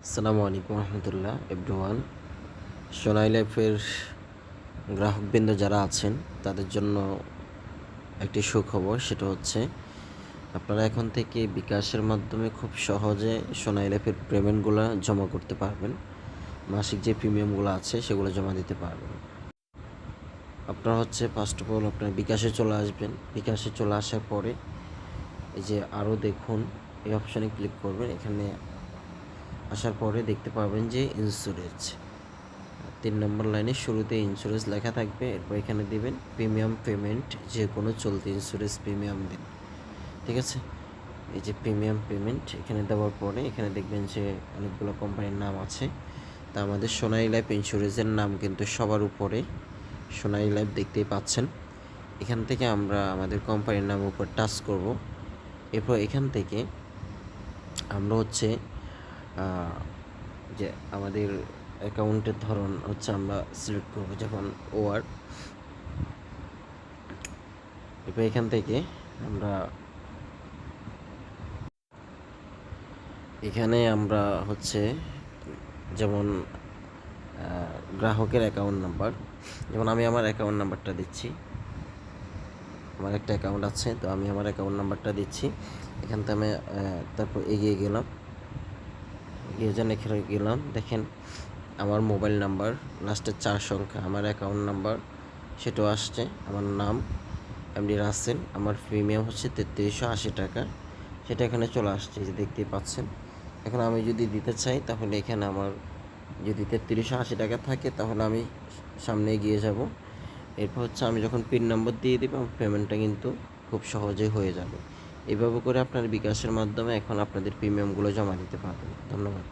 আসসালামু আলাইকুম রহমতুল্লাহ এভরিওয়ান। সোনাই লাইফের গ্রাহকবৃন্দ যারা আছেন তাদের জন্য একটি সুখবর, সেটা হচ্ছে আপনারা এখন থেকে বিকাশের মাধ্যমে খুব সহজে সোনাই লাইফের পেমেন্টগুলো জমা করতে পারবেন। মাসিক যে প্রিমিয়ামগুলো আছে সেগুলো জমা দিতে পারবেন। আপনারা ফার্স্ট অফ অল আপনার বিকাশে চলে আসবেন। বিকাশে চলে আসার পরে এই যে আরও দেখুন, এই অপশানে ক্লিক করবেন। এখানে আসার পরে দেখতে পাবেন যে ইন্স্যুরেন্স 3 নম্বর লাইনে শুরুতে ইন্স্যুরেন্স লেখা থাকবে। এরপর এখানে দিবেন প্রিমিয়াম পেমেন্ট, যে কোনো চলতি ইন্স্যুরেন্স প্রিমিয়াম দিন। ঠিক আছে, এই যে প্রিমিয়াম পেমেন্ট এখানে দেওয়ার পরে এখানে দেখবেন যে অনেকগুলো কোম্পানির নাম আছে। তা আমাদের সোনাই লাইফ ইন্স্যুরেন্সের নাম কিন্তু সবার উপরে সোনাই লাইফ দেখতেই পাচ্ছেন। এখান থেকে আমরা আমাদের কোম্পানির নাম উপর টাচ করব। এরপর এখান থেকে আমরা যে আমাদের অ্যাকাউন্টের ধরন আমরা সিলেক্ট করবো, যেমন ওয়ার। এরপর এখান থেকে আমরা যেমন গ্রাহকের অ্যাকাউন্ট নাম্বার, যেমন আমি আমার অ্যাকাউন্ট নাম্বারটা দিচ্ছি। আমার একটা অ্যাকাউন্ট আছে, তো আমি আমার অ্যাকাউন্ট নাম্বারটা দিচ্ছি। এখান থেকে আমি তারপর এগিয়ে গেলাম। এখানে গেলাম, দেখেন আমার মোবাইল নাম্বার লাস্টের 4 সংখ্যা, আমার অ্যাকাউন্ট নাম্বার সেটাও আসছে, আমার নাম এমডি রাসেল, আমার প্রিমিয়াম 3380 টাকা, সেটা এখানে চলে আসছে, যে দেখতেই পাচ্ছেন। এখন আমি যদি দিতে চাই তাহলে এখানে আমার যদি 3380 টাকা থাকে তাহলে আমি সামনে এগিয়ে যাব। এরপর আমি যখন পিন নম্বর দিয়ে দেব, পেমেন্টটা কিন্তু খুব সহজেই হয়ে যাবে। এভাবে করে আপনার বিকাশের মাধ্যমে এখন আপনাদের প্রিমিয়ামগুলো জমা দিতে পারবেন। ধন্যবাদ।